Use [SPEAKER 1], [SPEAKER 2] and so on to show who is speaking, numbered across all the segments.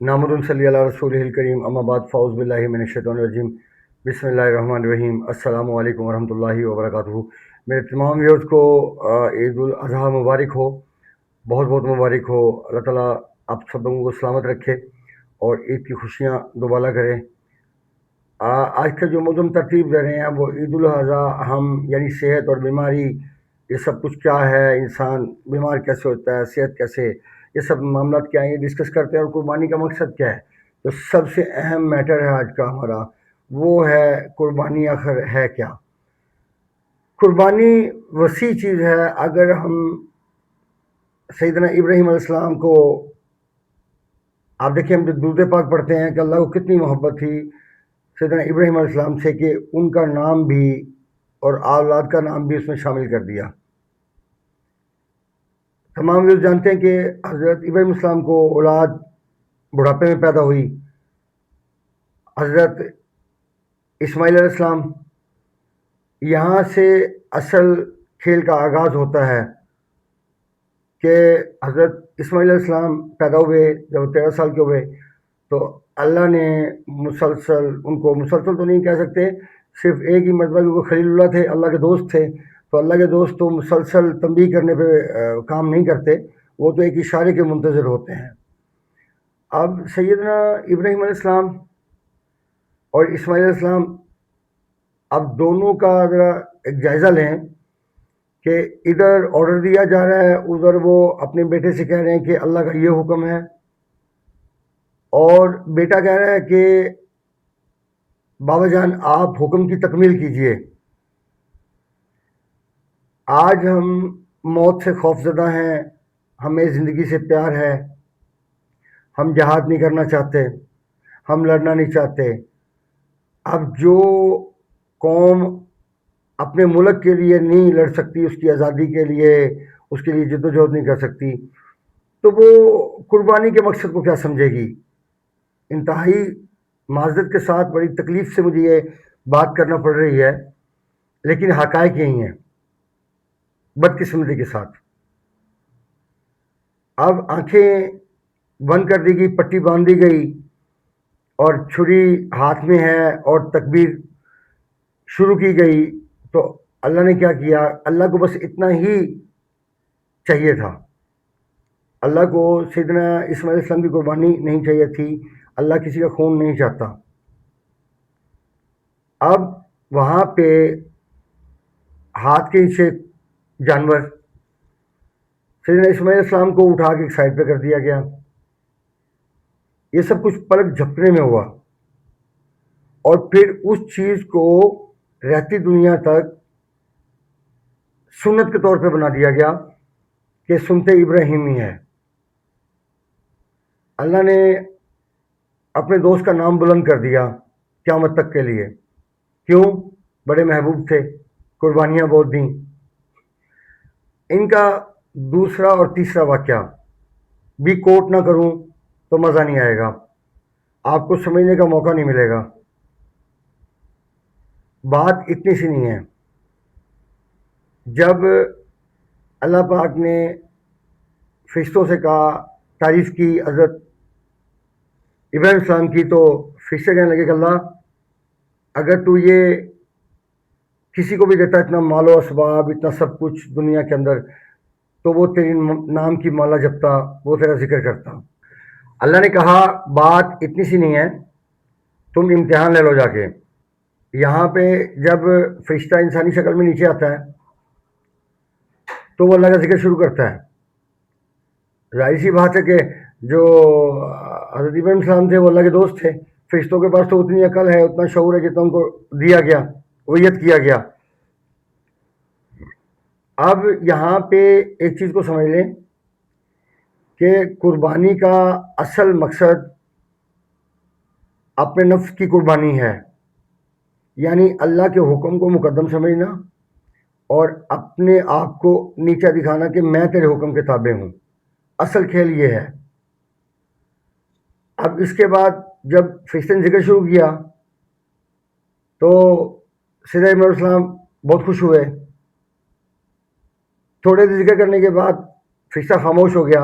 [SPEAKER 1] نحمد صلی اللہ رسول الکریم اما بعد فاعوذ باللہ من الشیطان الرجیم بسم اللہ الرحمن الرحیم السلام علیکم ورحمۃ اللہ وبرکاتہ۔ میرے تمام ویورز کو عید الاضحیٰ مبارک ہو، بہت بہت مبارک ہو۔ اللہ تعالیٰ آپ سب لوگوں کو سلامت رکھے اور عید کی خوشیاں دوبالا کرے۔ آج کا جو موضوع ترتیب دے رہے ہیں وہ عید الاضحیٰ ہم یعنی صحت اور بیماری، یہ سب کچھ کیا ہے، انسان بیمار کیسے ہوتا ہے، صحت کیسے، یہ سب معاملات کیا ہیں یہ ڈسکس کرتے ہیں، اور قربانی کا مقصد کیا ہے۔ تو سب سے اہم میٹر ہے آج کا ہمارا، وہ ہے قربانی آخر ہے کیا۔ قربانی وسیع چیز ہے۔ اگر ہم سیدنا ابراہیم علیہ السلام کو آپ دیکھیں، ہم جو درود پاک پڑھتے ہیں کہ اللہ کو کتنی محبت تھی سیدنا ابراہیم علیہ السلام سے کہ ان کا نام بھی اور اولاد کا نام بھی اس میں شامل کر دیا۔ تمام لوگ جانتے ہیں کہ حضرت ابراہیم السلام کو اولاد بڑھاپے میں پیدا ہوئی۔ حضرت اسماعیل علیہ السلام، یہاں سے اصل کھیل کا آغاز ہوتا ہے کہ حضرت اسماعیل علیہ السلام پیدا ہوئے جب وہ 13 سال کے ہوئے تو اللہ نے مسلسل ان کو، مسلسل تو نہیں کہہ سکتے، صرف ایک ہی مرتبہ، کہ وہ خلیل اللہ تھے، اللہ کے دوست تھے، تو اللہ کے دوست تو مسلسل تنبیہ کرنے پہ کام نہیں کرتے، وہ تو ایک اشارے کے منتظر ہوتے ہیں۔ اب سیدنا ابراہیم علیہ السلام اور اسماعیل علیہ السلام، اب دونوں کا ذرا ایک جائزہ لیں کہ ادھر آرڈر دیا جا رہا ہے، ادھر وہ اپنے بیٹے سے کہہ رہے ہیں کہ اللہ کا یہ حکم ہے، اور بیٹا کہہ رہا ہے کہ بابا جان آپ حکم کی تکمیل کیجئے۔ آج ہم موت سے خوف زدہ ہیں، ہمیں زندگی سے پیار ہے، ہم جہاد نہیں کرنا چاہتے، ہم لڑنا نہیں چاہتے۔ اب جو قوم اپنے ملک کے لیے نہیں لڑ سکتی، اس کی آزادی کے لیے، اس کے لیے جد و جہد نہیں کر سکتی، تو وہ قربانی کے مقصد کو کیا سمجھے گی۔ انتہائی معذرت کے ساتھ بڑی تکلیف سے مجھے یہ بات کرنا پڑ رہی ہے، لیکن حقائق یہی ہیں بدقسمتی کے ساتھ۔ اب آنکھیں بند کر دی گئی، پٹی باندھ دی گئی، اور چھری ہاتھ میں ہے اور تکبیر شروع کی گئی، تو اللہ نے کیا کیا؟ اللہ کو بس اتنا ہی چاہیے تھا۔ اللہ کو سیدنا اسماعیل علیہ السلام کی قربانی نہیں چاہیے تھی، اللہ کسی کا خون نہیں چاہتا۔ اب وہاں پہ ہاتھ کے نیچے جانور، سیدنا اسماعیل علیہ السلام کو اٹھا کے ایک سائڈ پہ کر دیا گیا۔ یہ سب کچھ پلک جھپکنے میں ہوا، اور پھر اس چیز کو رہتی دنیا تک سنت کے طور پہ بنا دیا گیا کہ سنت ابراہیمی ہے۔ اللہ نے اپنے دوست کا نام بلند کر دیا قیامت تک کے لیے۔ کیوں؟ بڑے محبوب تھے، قربانیاں بہت دیں۔ ان کا دوسرا اور تیسرا واقعہ بھی کوٹ نہ کروں تو مزہ نہیں آئے گا، آپ کو سمجھنے کا موقع نہیں ملے گا۔ بات اتنی سی نہیں ہے۔ جب اللہ پاک نے فرشتوں سے کہا، تعریف کی حضرت ابراہیم السلام کی، تو فرشتے کہنے لگے کہ اللہ اگر تو یہ کسی کو بھی دیتا اتنا مال و اسباب، اتنا سب کچھ دنیا کے اندر، تو وہ تیری نام کی مالا جپتا، وہ تیرا ذکر کرتا۔ اللہ نے کہا بات اتنی سی نہیں ہے، تم امتحان لے لو جا کے۔ یہاں پہ جب فرشتہ انسانی شکل میں نیچے آتا ہے تو وہ اللہ کا ذکر شروع کرتا ہے۔ ظاہر سی بات ہے کہ جو حضرت ابراہیم السلام تھے وہ اللہ کے دوست تھے، فرشتوں کے پاس تو اتنی عقل ہے، اتنا شعور ہے جتنا ان کو دیا گیا، وصیت کیا گیا۔ اب یہاں پہ ایک چیز کو سمجھ لیں کہ قربانی کا اصل مقصد اپنے نفس کی قربانی ہے، یعنی اللہ کے حکم کو مقدم سمجھنا اور اپنے آپ کو نیچا دکھانا کہ میں تیرے حکم کے تابع ہوں۔ اصل کھیل یہ ہے۔ اب اس کے بعد جب فرشتے نے ذکر شروع کیا تو سیدنا ابراہیم علیہ السلام بہت خوش ہوئے۔ تھوڑے دیر ذکر کرنے کے بعد فرشتہ خاموش ہو گیا،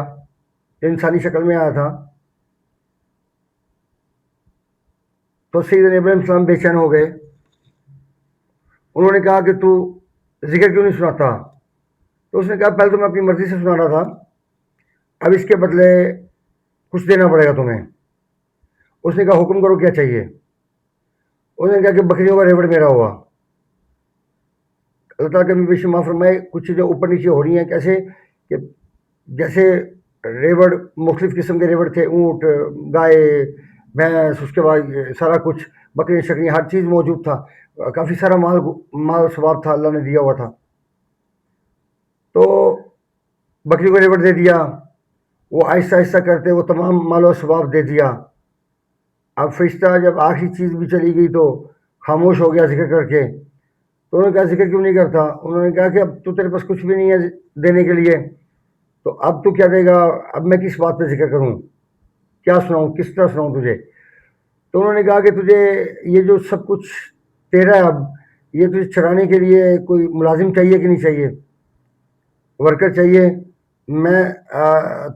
[SPEAKER 1] انسانی شکل میں آیا تھا، تو سیدنا ابراہیم السلام بے چین ہو گئے. انہوں نے کہا کہ تو ذکر کیوں نہیں سناتا؟ تو اس نے کہا پہلے تو میں اپنی مرضی سے سنا رہا تھا، اب اس کے بدلے کچھ دینا پڑے گا تمہیں. اس نے کہا حکم کرو کیا چاہیے؟ اس نے کہا کہ بکریوں کا ریوڑ میرا ہوا. اللہ تعالیٰ کبھی بیشی معاف فرمائے، کچھ چیزیں اوپر نیچے ہو رہی ہیں کیسے کہ جیسے ریوڑ مختلف قسم کے ریوڑ تھے، اونٹ، گائے، بھینس، اس کے بعد سارا کچھ بکری شکری ہر چیز موجود تھا، کافی سارا مال ثواب تھا اللہ نے دیا ہوا تھا. تو بکری کو ریوڑ دے دیا، وہ آہستہ آہستہ کرتے وہ تمام مال و ثواب دے دیا. اب فرشتہ جب آخری چیز بھی چلی گئی تو خاموش ہو گیا ذکر کر کے. تو انہوں نے کہا ذکر کیوں نہیں کرتا؟ انہوں نے کہا کہ اب تو تیرے پاس کچھ بھی نہیں ہے دینے کے لیے، تو اب تو کیا دے گا؟ اب میں کس بات پہ ذکر کروں، کیا سناؤں، کس طرح سناؤں تجھے؟ تو انہوں نے کہا کہ تجھے یہ جو سب کچھ تیرا ہے، اب یہ تجھے چرانے کے لیے کوئی ملازم چاہیے کہ نہیں چاہیے، ورکر چاہیے؟ میں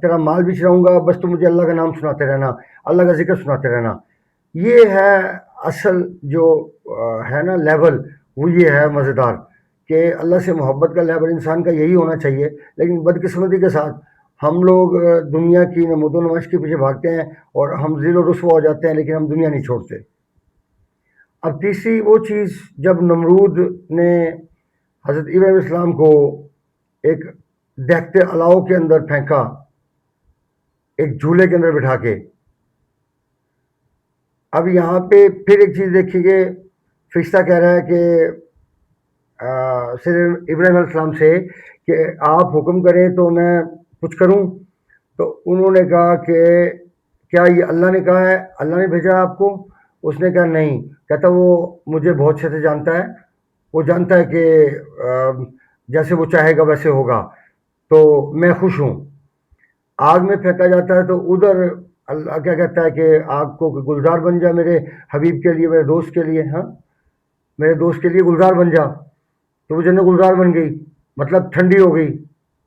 [SPEAKER 1] تیرا مال بھی چراؤں گا، بس تو مجھے اللہ کا نام سناتے رہنا، اللہ کا ذکر سناتے رہنا. یہ ہے اصل جو ہے نا لیول، وہ یہ ہے مزیدار کہ اللہ سے محبت کا لیول انسان کا یہی ہونا چاہیے. لیکن بدقسمتی کے ساتھ ہم لوگ دنیا کی نمود و نمائش کے پیچھے بھاگتے ہیں اور ہم ذل و رسوا ہو جاتے ہیں، لیکن ہم دنیا نہیں چھوڑتے. اب تیسری وہ چیز، جب نمرود نے حضرت ابراہیم علیہ السلام کو ایک دیکھتے الاؤ کے اندر پھینکا، ایک جھولے کے اندر بٹھا کے. اب یہاں پہ پھر ایک چیز دیکھیے کہ فرشتہ کہہ رہا ہے کہ سیدنا ابراہیم علیہ السلام سے کہ آپ حکم کریں تو میں کچھ کروں. تو انہوں نے کہا کہ کیا یہ اللہ نے کہا ہے، اللہ نے بھیجا آپ کو؟ اس نے کہا نہیں. کہتا وہ مجھے بہت اچھے سے جانتا ہے، وہ جانتا ہے کہ جیسے وہ چاہے گا ویسے ہوگا، تو میں خوش ہوں. آگ میں پھینکا جاتا ہے تو ادھر اللہ کیا کہتا ہے کہ آگ کو گلزار بن جا میرے حبیب کے لیے، میرے دوست کے لیے، ہاں میرے دوست کے لیے گلزار بن جا. تو وہ جنت گلزار بن گئی، مطلب ٹھنڈی ہو گئی،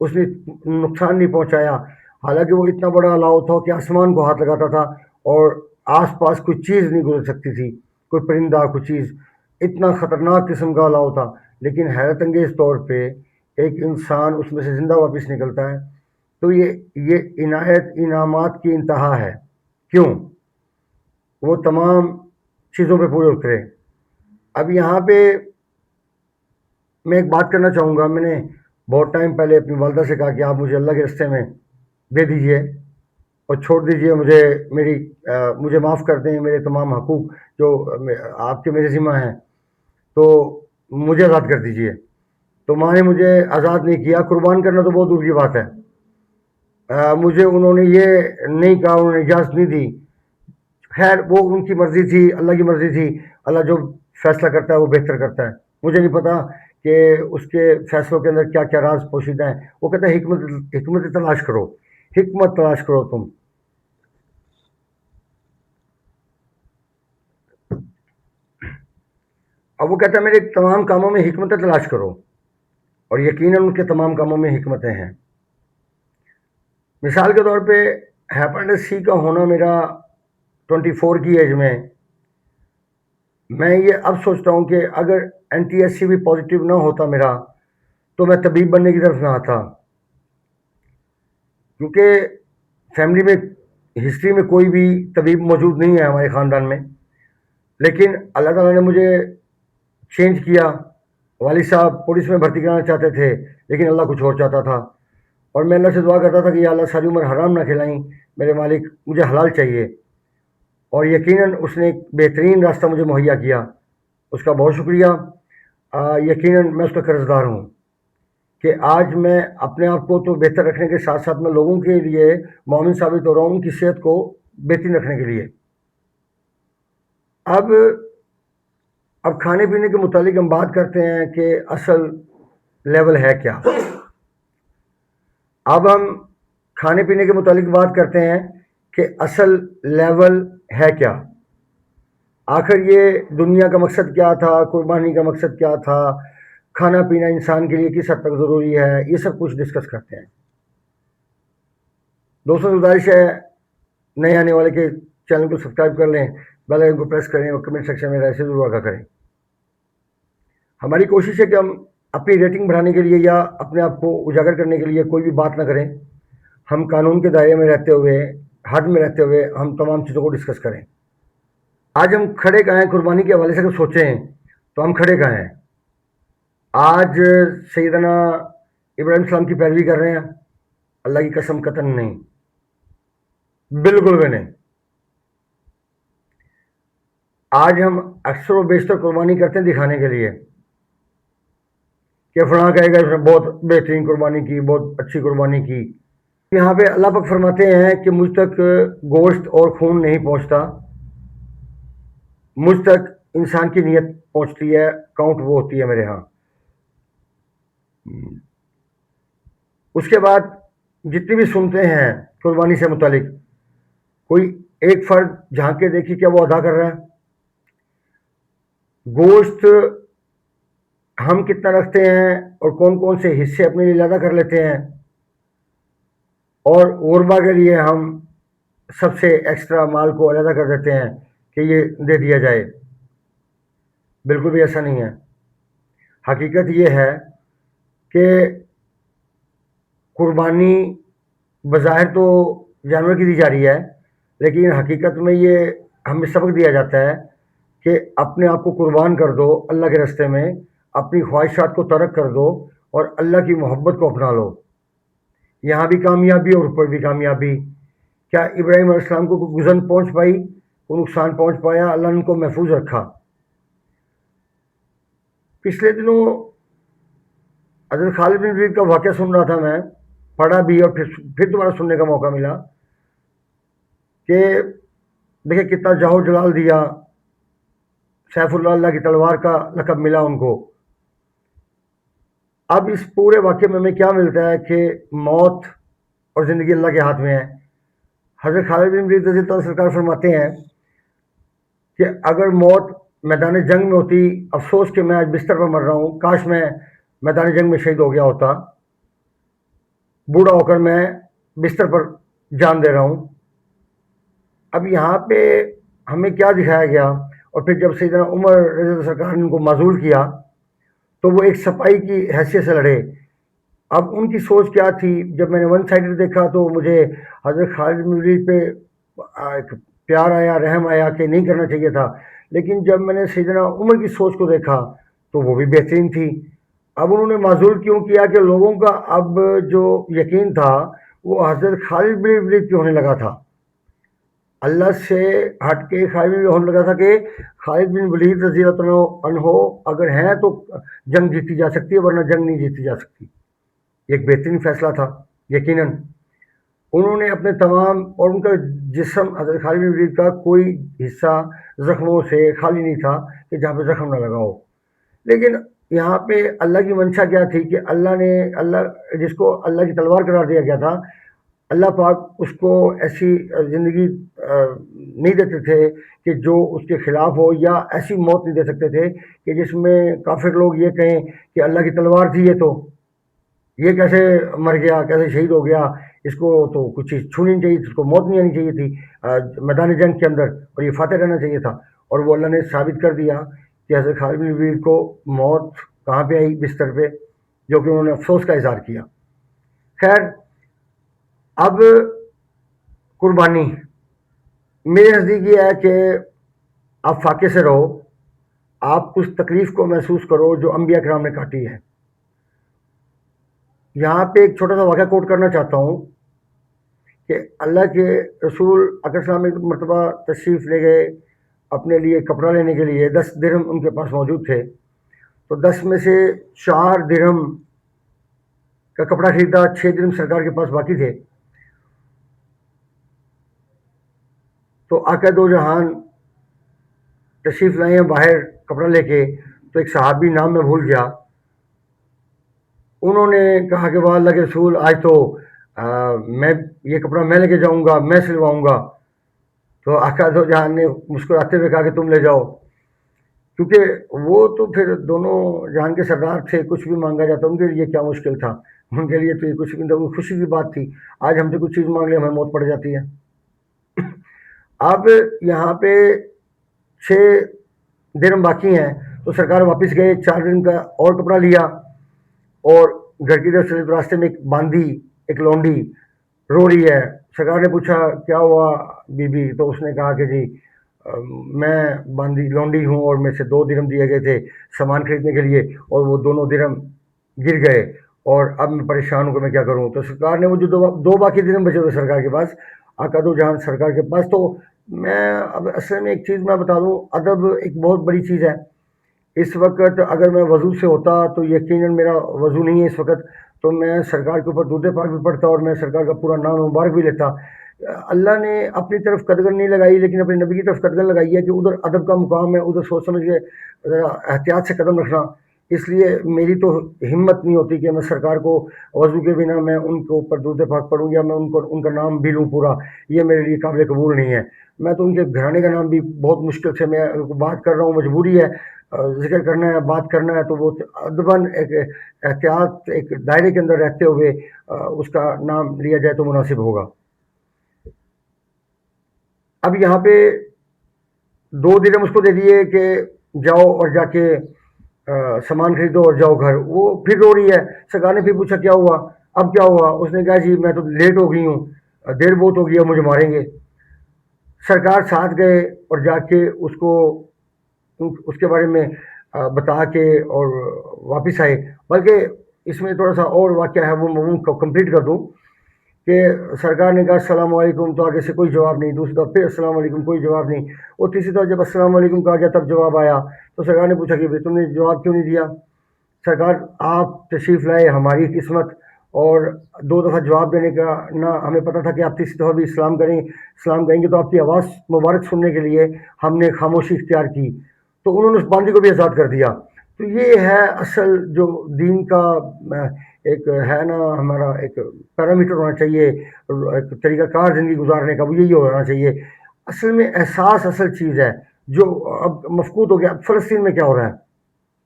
[SPEAKER 1] اس نے نقصان نہیں پہنچایا. حالانکہ وہ اتنا بڑا الاؤ تھا کہ آسمان کو ہاتھ لگاتا تھا اور آس پاس کوئی چیز نہیں گزر سکتی تھی، کوئی پرندہ، کوئی چیز. اتنا خطرناک قسم کا الاؤ تھا، لیکن حیرت انگیز طور پہ ایک انسان اس میں سے زندہ واپس نکلتا ہے. تو یہ عنایت انعامات کی انتہا ہے. کیوں؟ وہ تمام چیزوں پہ پورے اترے. اب یہاں پہ میں ایک بات کرنا چاہوں گا. میں نے بہت ٹائم پہلے اپنی والدہ سے کہا کہ آپ مجھے اللہ کے راستے میں دے دیجئے اور چھوڑ دیجئے مجھے، مجھے معاف کر دیں، میرے تمام حقوق جو آپ کے میرے ذمہ ہیں تو مجھے آزاد کر دیجئے. تو ماں نے مجھے آزاد نہیں کیا. قربان کرنا تو بہت دور کی بات ہے. مجھے انہوں نے یہ نہیں کہا، انہوں نے اجازت نہیں دی. خیر وہ ان کی مرضی تھی، اللہ کی مرضی تھی. اللہ جو فیصلہ کرتا ہے وہ بہتر کرتا ہے. مجھے نہیں پتا کہ اس کے فیصلوں کے اندر کیا کیا راز پوشیدہ ہیں. وہ کہتا ہے حکمت تلاش کرو، حکمت تلاش کرو تم. اب وہ کہتا ہے میرے تمام کاموں میں حکمت تلاش کرو، اور یقیناً ان کے تمام کاموں میں حکمتیں ہیں. مثال کے طور پہ ہیپاٹائٹس سی کا ہونا میرا 24 کی ایج میں یہ اب سوچتا ہوں کہ اگر این ٹی ایس سی بھی پازیٹیو نہ ہوتا میرا تو میں طبیب بننے کی طرف نہ آتا. کیونکہ فیملی میں ہسٹری میں کوئی بھی طبیب موجود نہیں ہے ہمارے خاندان میں. لیکن اللہ تعالیٰ نے مجھے چینج کیا. والد صاحب پولیس میں بھرتی کرانا چاہتے تھے، لیکن اللہ کچھ اور چاہتا تھا. اور میں اللہ سے دعا کرتا تھا کہ یا اللہ ساری عمر حرام نہ کھلائیں میرے مالک، مجھے حلال چاہیے. اور یقیناً اس نے ایک بہترین راستہ مجھے مہیا کیا، اس کا بہت شکریہ. یقیناً میں اس کا قرض دار ہوں کہ آج میں اپنے آپ کو تو بہتر رکھنے کے ساتھ ساتھ میں لوگوں کے لیے معاون ثابت ہو رہا ہوں ان کی صحت کو بہترین رکھنے کے لیے. اب کھانے پینے کے متعلق ہم بات کرتے ہیں کہ اصل لیول ہے کیا. اب ہم کھانے پینے کے متعلق بات کرتے ہیں کہ اصل لیول ہے کیا. آخر یہ دنیا کا مقصد کیا تھا، قربانی کا مقصد کیا تھا، کھانا پینا انسان کے لیے کس حد تک ضروری ہے، یہ سب کچھ ڈسکس کرتے ہیں. دوستوں گزارش ہے نئے آنے والے کے چینل کو سبسکرائب کر لیں، بیل آئکن کو پریس کریں اور کمنٹ سیکشن میں رائے سے ضرور آگاہ کریں۔ ہماری کوشش ہے کہ ہم اپنی ریٹنگ بڑھانے کے لیے یا اپنے آپ کو اجاگر کرنے کے لیے کوئی بھی بات نہ کریں، ہم قانون کے دائرے میں رہتے ہوئے، حد میں رہتے ہوئے ہم تمام چیزوں کو ڈسکس کریں۔ آج ہم کھڑے کہاں ہیں قربانی کے حوالے سے اگر سوچیں تو ہم کھڑے کہاں ہیں؟ آج سیدنا ابراہیم السلام کی پیروی کر رہے ہیں؟ اللہ کی قسم قطعاً نہیں، بالکل بھی نہیں۔ آج ہم اکثر و بیشتر قربانی کرتے ہیں دکھانے کے لیے کہ فلاں کہے گا اس نے بہت بہترین قربانی کی، بہت اچھی قربانی کی۔ یہاں پہ اللہ پاک فرماتے ہیں کہ مجھ تک گوشت اور خون نہیں پہنچتا، مجھ تک انسان کی نیت پہنچتی ہے، کاؤنٹ وہ ہوتی ہے میرے ہاں۔ اس کے بعد جتنی بھی سنتے ہیں قربانی سے متعلق، کوئی ایک فرد جھانک کے دیکھی کیا وہ ادا کر رہا ہے؟ گوشت ہم کتنا رکھتے ہیں اور کون کون سے حصے اپنے لیے علیحدہ کر لیتے ہیں، اور غربا کے لیے ہم سب سے ایکسٹرا مال کو علیحدہ کر دیتے ہیں کہ یہ دے دیا جائے۔ بالکل بھی ایسا نہیں ہے۔ حقیقت یہ ہے کہ قربانی بظاہر تو جانور کی دی جا رہی ہے، لیکن حقیقت میں یہ ہمیں سبق دیا جاتا ہے کہ اپنے آپ کو قربان کر دو اللہ کے راستے میں، اپنی خواہشات کو ترک کر دو اور اللہ کی محبت کو اپنا لو۔ یہاں بھی کامیابی اور اوپر بھی کامیابی۔ کیا ابراہیم علیہ السلام کو کوئی گزن پہنچ پائی، کوئی نقصان پہنچ پایا؟ اللہ نے ان کو محفوظ رکھا۔ پچھلے دنوں حضرت خالد بن ولید کا واقعہ سن رہا تھا، میں پڑھا بھی اور پھر دوبارہ سننے کا موقع ملا کہ دیکھیں کتنا جاہو جلال دیا، سیف اللہ کی تلوار کا لقب ملا ان کو۔ اب اس پورے واقعے میں ہمیں کیا ملتا ہے کہ موت اور زندگی اللہ کے ہاتھ میں ہے۔ حضرت خالد بن ولید رضی اللہ عنہ سرکار فرماتے ہیں کہ اگر موت میدان جنگ میں ہوتی، افسوس کہ میں آج بستر پر مر رہا ہوں، کاش میں میدان جنگ میں شہید ہو گیا ہوتا، بوڑھا ہو کر میں بستر پر جان دے رہا ہوں۔ اب یہاں پہ ہمیں کیا دکھایا گیا؟ اور پھر جب سیدنا عمر رضی اللہ سرکار نے ان کو معزول کیا تو وہ ایک سپاہی کی حیثیت سے لڑے۔ اب ان کی سوچ کیا تھی؟ جب میں نے ون سائڈڈ دیکھا تو مجھے حضرت خالد بن ولید پہ ایک پیار آیا، رحم آیا کہ نہیں کرنا چاہیے تھا، لیکن جب میں نے سیدنا عمر کی سوچ کو دیکھا تو وہ بھی بہترین تھی۔ اب انہوں نے معزول کیوں کیا کہ لوگوں کا اب جو یقین تھا وہ حضرت خالد بن ولید پہ ہونے لگا تھا، اللہ سے ہٹ کے خالد بن ہونے لگا تھا کہ خالد بن ولید رضی اللہ عنہ اگر ہیں تو جنگ جیتی جا سکتی ہے، ورنہ جنگ نہیں جیتی جا سکتی۔ ایک بہترین فیصلہ تھا۔ یقیناً انہوں نے اپنے تمام، اور ان کا جسم حضرت خالد بن ولید کا کوئی حصہ زخموں سے خالی نہیں تھا کہ جہاں پہ زخم نہ لگا ہو، لیکن یہاں پہ اللہ کی منشا کیا تھی کہ اللہ جس کو اللہ کی تلوار قرار دیا گیا تھا، اللہ پاک اس کو ایسی زندگی نہیں دیتے تھے کہ جو اس کے خلاف ہو، یا ایسی موت نہیں دے سکتے تھے کہ جس میں کافر لوگ یہ کہیں کہ اللہ کی تلوار تھی، یہ تو یہ کیسے مر گیا، کیسے شہید ہو گیا، اس کو تو کچھ چیز چھونی نہیں چاہیے تھی، اس کو موت نہیں آنی چاہیے تھی میدان جنگ کے اندر، اور یہ فاتح رہنا چاہیے تھا۔ اور وہ اللہ نے ثابت کر دیا کہ حضرت خالد بن ولید کو موت کہاں پہ آئی؟ بستر پہ، جو کہ انہوں نے افسوس کا اظہار کیا۔ خیر، اب قربانی میرے نزدیک یہ ہے کہ آپ فاقے سے رہو، آپ اس تکلیف کو محسوس کرو جو انبیاء کرام نے کاٹی ہے۔ یہاں پہ ایک چھوٹا سا واقعہ کوٹ کرنا چاہتا ہوں کہ اللہ کے رسول اکرم صلی اللہ علیہ وسلم ایک مرتبہ تشریف لے گئے اپنے لیے کپڑا لینے کے لیے، 10 درہم ان کے پاس موجود تھے، تو 10 میں سے 4 درہم کا کپڑا خریدا، 6 درہم سرکار کے پاس باقی تھے۔ تو آقا دو جہان تشریف لائے ہیں باہر کپڑا لے کے، تو ایک صحابی، نام میں بھول گیا، انہوں نے کہا کہ واہ اللہ کے رسول، آج تو میں یہ کپڑا میں لے کے جاؤں گا، میں سلواؤں گا۔ تو آقا دو جہان نے مسکراتے ہوئے کہا کہ تم لے جاؤ، کیونکہ وہ تو پھر دونوں جہان کے سردار تھے، کچھ بھی مانگا جاتا ان کے لیے کیا مشکل تھا، ان کے لیے تو یہ کچھ بھی خوشی کی بات تھی۔ آج ہم سے کچھ چیز مانگ لیں ہمیں موت پڑ جاتی ہے۔ اب یہاں پہ 6 دن باقی ہیں تو سرکار واپس گئے، 4 دن کا اور کپڑا لیا، اور گھر کی طرف سے راستے میں ایک باندھی، ایک لونڈی رو رہی ہے. سرکار نے پوچھا کیا ہوا بی بی؟ تو اس نے کہا کہ جی میں باندھی لونڈی ہوں اور میں سے 2 درہم دیے گئے تھے سامان خریدنے کے لیے، اور وہ دونوں درہم گر گئے اور اب میں پریشان ہوں کہ میں کیا کروں. تو سرکار نے وہ جو دو باقی درہم بچے ہوئے سرکار کے پاس، آقا دو جہان سرکار کے پاس. تو میں اب اصل میں ایک چیز میں بتا دوں، ادب ایک بہت بڑی چیز ہے. اس وقت اگر میں وضو سے ہوتا تو یقیناً میرا وضو نہیں ہے اس وقت، تو میں سرکار کے اوپر درود پاک بھی پڑھتا اور میں سرکار کا پورا نام مبارک بھی لیتا. اللہ نے اپنی طرف قدغن نہیں لگائی، لیکن اپنے نبی کی طرف قدغن لگائی ہے کہ ادھر ادب کا مقام ہے، ادھر سوچ سمجھ کے ذرا احتیاط سے قدم رکھنا. اس لیے میری تو ہمت نہیں ہوتی کہ میں سرکار کو وضو کے بنا میں ان کے اوپر درود پاک پڑھوں یا میں ان کا نام بھی لوں پورا. یہ میرے لیے قابل قبول نہیں ہے. میں تو ان کے گھرانے کا نام بھی بہت مشکل سے میں بات کر رہا ہوں، مجبوری ہے، ذکر کرنا ہے، بات کرنا ہے، تو وہ ادباً ایک احتیاط ایک دائرے کے اندر رہتے ہوئے اس کا نام لیا جائے تو مناسب ہوگا. اب یہاں پہ 2 درہم اس کو دے دیے کہ جاؤ اور جا کے سامان خریدو اور جاؤ گھر. وہ پھر رو رہی ہے. سرکار نے پھر پوچھا کیا ہوا؟ اب کیا ہوا؟ اس نے کہا جی میں تو لیٹ ہو گئی ہوں، دیر بہت ہو گئی ہے، مجھے ماریں گے. سرکار ساتھ گئے اور جا کے اس کے بارے میں بتا کے اور واپس آئے. بلکہ اس میں تھوڑا سا اور واقعہ ہے، وہ میں کمپلیٹ کر دوں کہ سرکار نے کہا السلام علیکم، تو آگے سے کوئی جواب نہیں. دوسری دفعہ پھر السلام علیکم، کوئی جواب نہیں. اور تیسری دفعہ جب السلام علیکم کہا گیا تب جواب آیا. تو سرکار نے پوچھا کہ بھائی تم نے جواب کیوں نہیں دیا؟ سرکار آپ تشریف لائے، ہماری قسمت، اور 2 دفعہ جواب دینے کا نہ ہمیں پتہ تھا کہ آپ تیسری دفعہ بھی اسلام کہیں گے تو آپ کی آواز مبارک سننے کے لیے ہم نے خاموشی اختیار کی. تو انہوں نے اس باندھی کو بھی آزاد کر دیا. تو یہ ہے اصل جو دین کا ایک ہے نا، ہمارا ایک پیرامیٹر ہونا چاہیے، ایک طریقہ کار زندگی گزارنے کا، وہ یہی ہونا چاہیے. اصل میں احساس اصل چیز ہے جو اب مفقود ہو گیا. اب فلسطین میں کیا ہو رہا ہے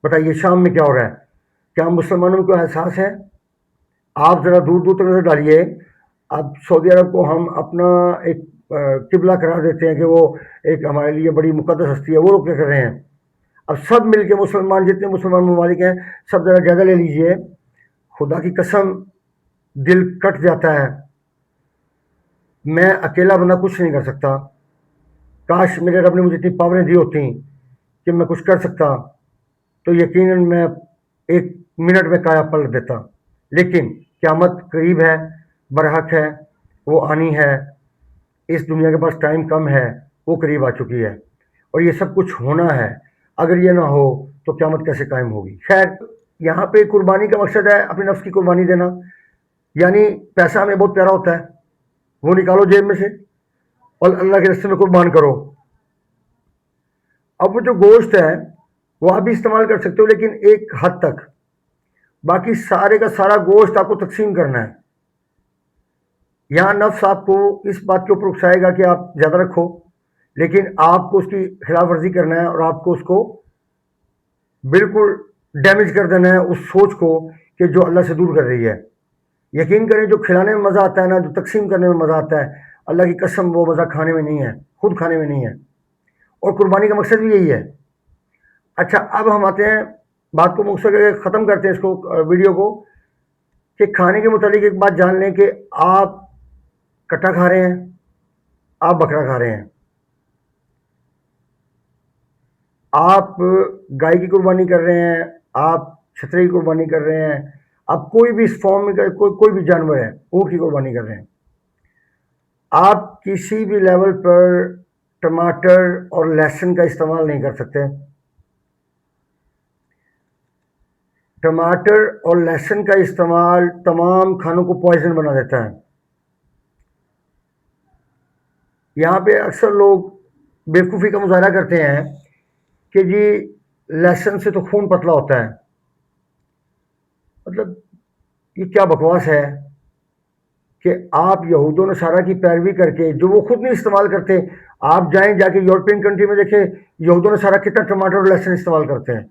[SPEAKER 1] بتائیے، شام میں کیا ہو رہا ہے؟ کیا مسلمانوں کو احساس ہے؟ آپ ذرا دور دور تک نظر ڈالیے. اب سعودی عرب کو ہم اپنا ایک قبلہ قرار دیتے ہیں کہ وہ ایک ہمارے لیے بڑی مقدس ہستی ہے، وہ لوگ کیا کر رہے ہیں؟ اب سب مل کے مسلمان، جتنے مسلمان ممالک ہیں، سب ذرا جائزہ لے لیجئے. خدا کی قسم دل کٹ جاتا ہے. میں اکیلا بندہ کچھ نہیں کر سکتا. کاش میرے رب نے مجھے اتنی پاوریں دی ہوتی کہ میں کچھ کر سکتا، تو یقیناً میں 1 منٹ میں کایا پلٹ دیتا. لیکن قیامت قریب ہے، برحق ہے، وہ آنی ہے. اس دنیا کے پاس ٹائم کم ہے، وہ قریب آ چکی ہے، اور یہ سب کچھ ہونا ہے. اگر یہ نہ ہو تو قیامت کیسے قائم ہوگی؟ خیر، یہاں پہ قربانی کا مقصد ہے اپنے نفس کی قربانی دینا. یعنی پیسہ ہمیں بہت پیارا ہوتا ہے، وہ نکالو جیب میں سے اور اللہ کے راستے میں قربان کرو. اب وہ جو گوشت ہے وہ آپ بھی استعمال کر سکتے ہو، لیکن ایک حد تک. باقی سارے کا سارا گوشت آپ کو تقسیم کرنا ہے. یہاں نفس آپ کو اس بات کے اوپر اکسائے گا کہ آپ زیادہ رکھو، لیکن آپ کو اس کی خلاف ورزی کرنا ہے اور آپ کو اس کو بالکل ڈیمیج کر دینا ہے، اس سوچ کو کہ جو اللہ سے دور کر رہی ہے. یقین کریں جو کھلانے میں مزہ آتا ہے نا، جو تقسیم کرنے میں مزہ آتا ہے، اللہ کی قسم وہ مزہ کھانے میں نہیں ہے، خود کھانے میں نہیں ہے. اور قربانی کا مقصد بھی یہی ہے. اچھا، اب ہم آتے ہیں بات کو مقصد ختم کرتے ہیں اس کو ویڈیو کو، کہ کھانے کے متعلق ایک بات جان لیں کہ آپ کٹا کھا رہے ہیں، آپ بکرا کھا رہے ہیں، آپ گائے کی قربانی کر رہے ہیں، آپ چھترے کی قربانی کر رہے ہیں، آپ کوئی بھی اس فارم میں کوئی بھی جانور ہے، اونٹ کی قربانی کر رہے ہیں. آپ کسی بھی لیول پر ٹماٹر اور لہسن کا استعمال نہیں کر سکتے. ٹماٹر اور لہسن کا استعمال تمام کھانوں کو پوائزن بنا دیتا ہے. یہاں پہ اکثر لوگ بیوقوفی کا مظاہرہ کرتے ہیں کہ جی لہسن سے تو خون پتلا ہوتا ہے. مطلب یہ کیا بکواس ہے کہ آپ یہود و نصارہ کی پیروی کر کے جو وہ خود نہیں استعمال کرتے، آپ جائیں جا کے یورپین کنٹری میں دیکھیں یہود و نصارہ کتنا ٹماٹر اور لہسن استعمال کرتے ہیں.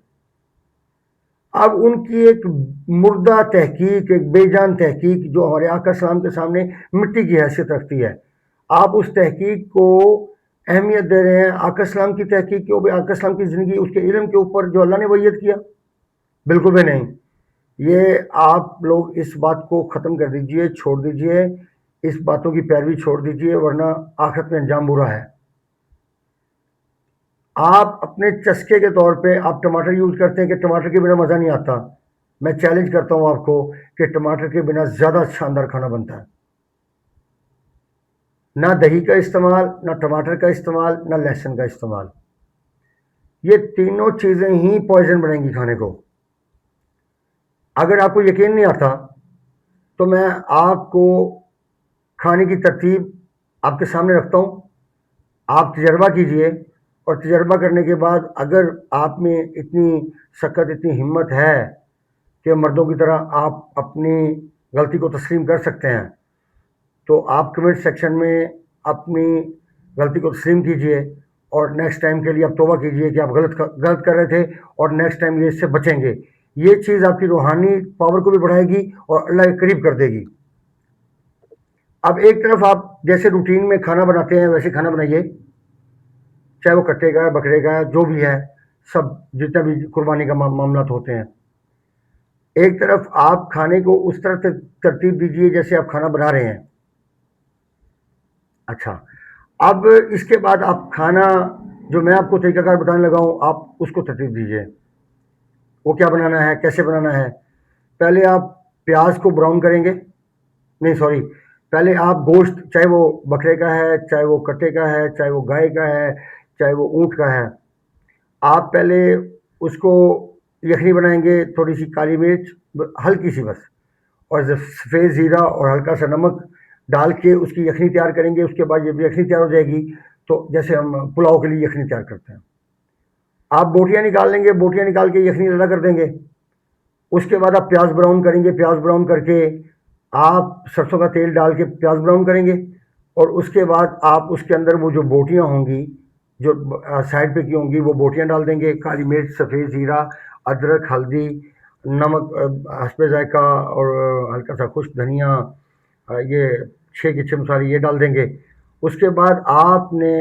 [SPEAKER 1] اب ان کی ایک مردہ تحقیق، ایک بے جان تحقیق جو ہمارے آقا السلام کے سامنے مٹی کی حیثیت رکھتی ہے، آپ اس تحقیق کو اہمیت دے رہے ہیں آقا اسلام کی تحقیق کے اوپر، آقا اسلام کی زندگی، اس کے علم کے اوپر جو اللہ نے وحیت کیا؟ بالکل بھی نہیں۔ یہ آپ لوگ اس بات کو ختم کر دیجئے، چھوڑ دیجئے، اس باتوں کی پیروی چھوڑ دیجئے، ورنہ آخرت میں انجام برا ہے۔ آپ اپنے چسکے کے طور پہ آپ ٹماٹر یوز کرتے ہیں کہ ٹماٹر کے بنا مزہ نہیں آتا۔ میں چیلنج کرتا ہوں آپ کو کہ ٹماٹر کے بنا زیادہ شاندار کھانا بنتا ہے۔ نہ دہی کا استعمال، نہ ٹماٹر کا استعمال، نہ لہسن کا استعمال، یہ تینوں چیزیں ہی پوائزن بنائیں گی کھانے کو۔ اگر آپ کو یقین نہیں آتا تو میں آپ کو کھانے کی ترتیب آپ کے سامنے رکھتا ہوں، آپ تجربہ کیجئے، اور تجربہ کرنے کے بعد اگر آپ میں اتنی سخت، اتنی ہمت ہے کہ مردوں کی طرح آپ اپنی غلطی کو تسلیم کر سکتے ہیں، تو آپ کمنٹ سیکشن میں اپنی غلطی کو تسلیم کیجئے، اور نیکسٹ ٹائم کے لیے آپ توبہ کیجئے کہ آپ غلط کر رہے تھے، اور نیکسٹ ٹائم یہ اس سے بچیں گے۔ یہ چیز آپ کی روحانی پاور کو بھی بڑھائے گی اور اللہ کے قریب کر دے گی۔ اب ایک طرف آپ جیسے روٹین میں کھانا بناتے ہیں ویسے کھانا بنائیے، چاہے وہ کٹے کا ہے، بکرے کا ہے، جو بھی ہے، سب جتنا بھی قربانی کا معاملات ہوتے ہیں۔ ایک طرف آپ کھانے کو اس طرح ترتیب دیجئے جیسے آپ کھانا بنا رہے ہیں۔ اچھا، اب اس کے بعد آپ کھانا جو میں آپ کو طریقہ کار بتانے لگا ہوں، آپ اس کو ترتیب دیجئے، وہ کیا بنانا ہے، کیسے بنانا ہے۔ پہلے آپ پیاز کو براؤن کریں گے، نہیں سوری، پہلے آپ گوشت، چاہے وہ بکرے کا ہے، چاہے وہ کٹے کا ہے، چاہے وہ گائے کا ہے، چاہے وہ اونٹ کا ہے، آپ پہلے اس کو یخنی بنائیں گے، تھوڑی سی کالی مرچ، ہلکی سی بس، اور سفید زیرہ اور ہلکا سا نمک ڈال کے اس کی یخنی تیار کریں گے۔ اس کے بعد جب یخنی تیار ہو جائے گی تو جیسے ہم پلاؤ کے لیے یخنی تیار کرتے ہیں، آپ بوٹیاں نکال لیں گے، بوٹیاں نکال کے یخنی زیادہ کر دیں گے۔ اس کے بعد آپ پیاز براؤن کریں گے، پیاز براؤن کر کے آپ سرسوں کا تیل ڈال کے پیاز براؤن کریں گے، اور اس کے بعد آپ اس کے اندر وہ جو بوٹیاں ہوں گی جو سائڈ پہ کی ہوں گی وہ بوٹیاں ڈال دیں گے، کالی مرچ، سفید زیرہ، ادرک، ہلدی، نمک حسب ذائقہ، اور ہلکا سا خشک دھنیا، یہ 6 مسالے یہ ڈال دیں گے۔ اس کے بعد آپ نے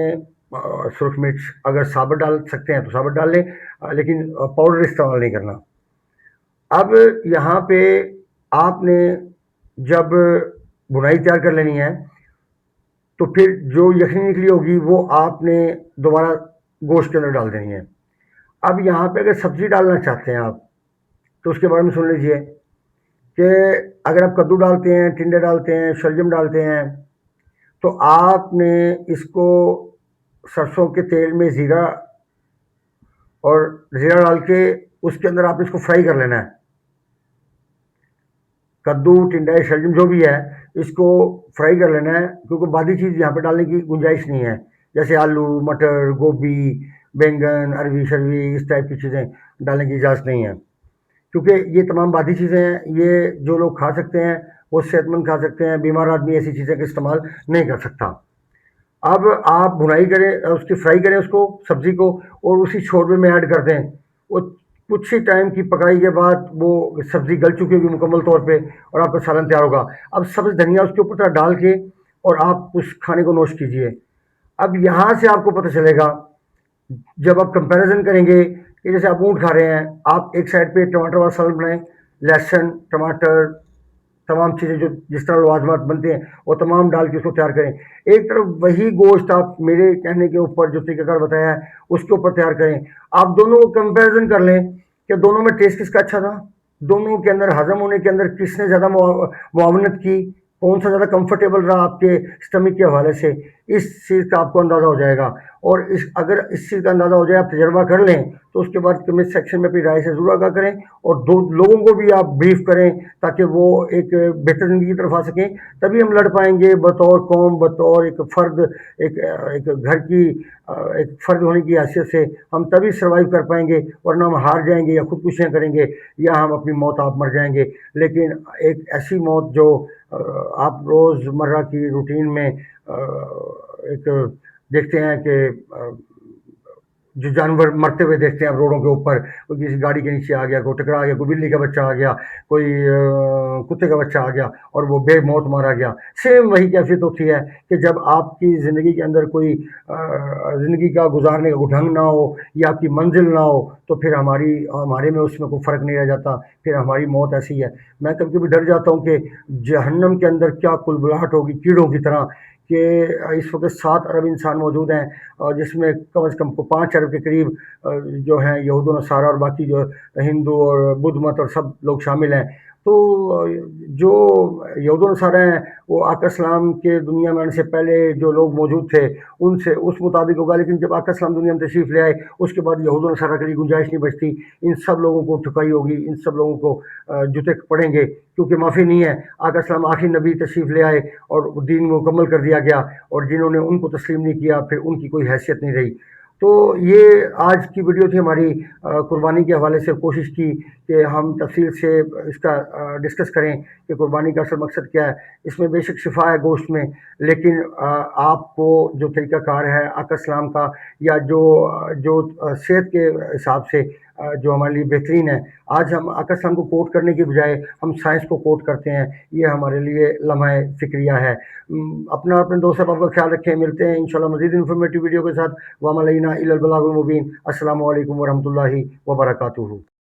[SPEAKER 1] سرخ مرچ اگر ثابت ڈال سکتے ہیں تو ثابت ڈال لیں، لیکن پاؤڈر استعمال نہیں کرنا۔ اب یہاں پہ آپ نے جب بنائی تیار کر لینی ہے تو پھر جو یخنی نکلی ہوگی وہ آپ نے دوبارہ گوشت کے اندر ڈال دینی ہے۔ اب یہاں پہ اگر سبزی ڈالنا چاہتے ہیں آپ تو اس کے بارے میں سن لیجئے کہ اگر آپ کدو ڈالتے ہیں، ٹنڈے ڈالتے ہیں، شلجم ڈالتے ہیں، تو آپ نے اس کو سرسوں کے تیل میں زیرہ ڈال کے اس کے اندر آپ اس کو فرائی کر لینا ہے۔ کدو، ٹنڈا، شلجم جو بھی ہے اس کو فرائی کر لینا ہے، کیونکہ بادی چیز یہاں پہ ڈالنے کی گنجائش نہیں ہے، جیسے آلو، مٹر، گوبھی، بینگن، اروی شروی، اس ٹائپ کی چیزیں ڈالنے کی اجازت نہیں ہے، کیونکہ یہ تمام بادی چیزیں ہیں، یہ جو لوگ کھا سکتے ہیں وہ صحت مند کھا سکتے ہیں، بیمار آدمی ایسی چیزیں کا استعمال نہیں کر سکتا۔ اب آپ بنائی کریں، اس کی فرائی کریں اس کو، سبزی کو، اور اسی شوربے میں ایڈ کر دیں۔ وہ کچھ ہی ٹائم کی پکائی کے بعد وہ سبزی گل چکی ہوگی مکمل طور پہ، اور آپ کا سالن تیار ہوگا۔ اب سبز دھنیا اس کے اوپر ڈال کے اور آپ اس کھانے کو نوش کیجئے۔ اب یہاں سے آپ کو پتہ چلے گا جب آپ کمپیریزن کریں گے کہ جیسے آپ اونٹ کھا رہے ہیں، آپ ایک سائڈ پہ ٹماٹر والا سالن بنائیں، لہسن، ٹماٹر، تمام چیزیں جو جس طرح لوازمات بنتے ہیں وہ تمام ڈال کے اس کو تیار کریں۔ ایک طرف وہی گوشت آپ میرے کہنے کے اوپر جو طریقہ کار بتایا ہے اس کے اوپر تیار کریں۔ آپ دونوں کو کمپیریزن کر لیں کہ دونوں میں ٹیسٹ کس کا اچھا تھا، دونوں کے اندر ہضم ہونے کے اندر کس نے زیادہ معاونت کی، کون سا زیادہ کمفرٹیبل رہا آپ کے اسٹمک کے حوالے سے۔ اس چیز کا آپ کو اندازہ ہو جائے گا، اور اگر اس چیز کا اندازہ ہو جائے، آپ تجربہ کر لیں، تو اس کے بعد کمنٹ سیکشن میں اپنی رائے سے ضرور آگاہ کریں، اور دو لوگوں کو بھی آپ بریف کریں تاکہ وہ ایک بہتر زندگی کی طرف آ سکیں۔ تبھی ہم لڑ پائیں گے بطور قوم، بطور ایک فرد، ایک گھر کی ایک فرد ہونے کی حیثیت سے ہم تبھی سروائیو کر پائیں گے، ورنہ ہم ہار جائیں گے یا خودکشیاں کریں گے یا ہم اپنی موت آپ مر جائیں گے۔ لیکن ایک ایسی موت جو آپ روز مرہ کی روٹین میں ایک دیکھتے ہیں کہ جو جانور مرتے ہوئے دیکھتے ہیں اب روڈوں کے اوپر، کوئی کسی گاڑی کے نیچے آ گیا، کوئی ٹکرا گیا، کوئی بلی کا بچہ آ گیا، کوئی کتے کا بچہ آ گیا اور وہ بے موت مارا گیا. سیم وہی کیفیت ہوتی ہے کہ جب آپ کی زندگی کے اندر کوئی زندگی کا گزارنے کا کوئی ڈھنگ نہ ہو یا آپ کی منزل نہ ہو تو پھر ہمارے میں اس میں کوئی فرق نہیں رہ جاتا، پھر ہماری موت ایسی ہے. میں کبھی کبھی ڈر جاتا ہوں کہ جہنم کے اندر کیا کلبلاہٹ ہوگی کیڑوں کی طرح، کہ اس وقت 7 ارب انسان موجود ہیں، اور جس میں کم از کم 5 ارب کے قریب جو ہیں یہود و نصارہ اور باقی جو ہندو اور بدھ مت اور سب لوگ شامل ہیں. تو جو یہود و نصارہ ہیں وہ آقا اسلام کے دنیا میں آنے سے پہلے جو لوگ موجود تھے ان سے اس مطابق ہوگا، لیکن جب آقا اسلام دنیا میں تشریف لے آئے اس کے بعد یہود و نصارہ کے لیے گنجائش نہیں بچتی. ان سب لوگوں کو ٹھکائی ہوگی، ان سب لوگوں کو جوتے پڑیں گے، کیونکہ معافی نہیں ہے. آقا اسلام آخری نبی تشریف لے آئے اور دین مکمل کر دیا گیا، اور جنہوں نے ان کو تسلیم نہیں کیا پھر ان کی کوئی حیثیت نہیں رہی. تو یہ آج کی ویڈیو تھی ہماری قربانی کے حوالے سے. کوشش کی کہ ہم تفصیل سے اس کا ڈسکس کریں کہ قربانی کا اصل مقصد کیا ہے. اس میں بے شک شفا ہے گوشت میں، لیکن آپ کو جو طریقہ کار ہے آقا اسلام کا، یا جو صحت کے حساب سے جو ہمارے لیے بہترین ہے، آج ہم آقا اسلام کو کوٹ کرنے کی بجائے ہم سائنس کو کوٹ کرتے ہیں. یہ ہمارے لیے لمحہ فکریہ ہے. اپنے دوست صاحب کا خیال رکھیں. ملتے ہیں انشاءاللہ مزید انفارمیٹیو ویڈیو کے ساتھ. وَمَا عَلَيْنَا إِلَّا الْبَلَاغُ الْمُبِينُ. السلام علیکم ورحمۃ اللہ وبرکاتہ.